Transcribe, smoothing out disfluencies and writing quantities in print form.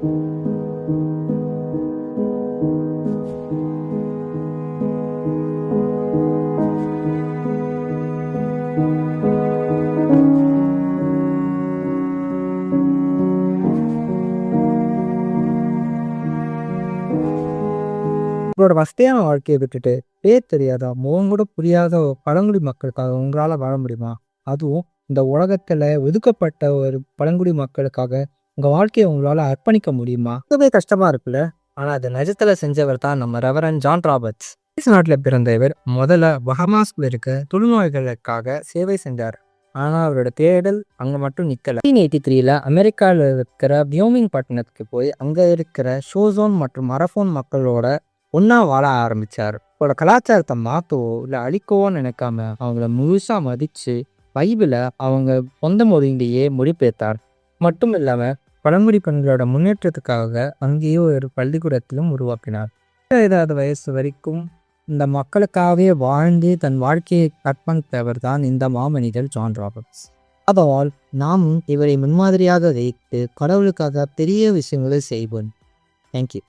உங்களோட வசதியான வாழ்க்கையை விட்டுட்டு பேர் தெரியாத முகம் கூட புரியாத ஒரு பழங்குடி மக்களுக்காக உங்களால் வாழ முடியுமா? அதுவும் இந்த உலகத்துல ஒதுக்கப்பட்ட ஒரு பழங்குடி மக்களுக்காக உங்க வாழ்க்கையை உங்களால அர்ப்பணிக்க முடியுமா? ரொம்பவே கஷ்டமா இருக்குல்ல. ஆனா அது நிஜத்துல செஞ்சவர் தான் நம்ம ரெவரண்ட் ஜான் ராபர்ட்ஸ். சுவிஸ் நாட்டில் பிறந்த இவர் முதல்ல பஹமாஸ்ல இருக்க தொழுநோய்களுக்காக சேவை செஞ்சார். ஆனா அவரோட தேடல் அங்க மட்டும் நிக்கல. 1983 அமெரிக்காவில் இருக்கிற வியோமிங் பட்டணத்துக்கு போய் அங்க இருக்கிற ஷோசோன் மற்றும் மரஃபோன் மக்களோட ஒன்றா வாழ ஆரம்பித்தார். அவரோட கலாச்சாரத்தை மாற்றவோ இல்லை அழிக்கவோ நினைக்காம அவங்கள முழுசாக மதித்து பைபிளை அவங்க சொந்த மொழியிலேயே மொழிபெயர்த்தார். மட்டும் இல்லாமல் பழங்குடி பெண்களோட முன்னேற்றத்துக்காக அங்கேயே ஒரு பள்ளிக்கூடத்திலும் உருவாக்கினார். 25 வயசு வரைக்கும் இந்த மக்களுக்காகவே வாழ்ந்து தன் வாழ்க்கையை அர்ப்பணித்தவர் தான் இந்த மாமனிதர் ஜான் ராபர்ட்ஸ். அதனால் நாமும் இவரை முன்மாதிரியாக வைத்து கடவுளுக்காக பெரிய விஷயங்களை செய்வோம். தேங்க்யூ.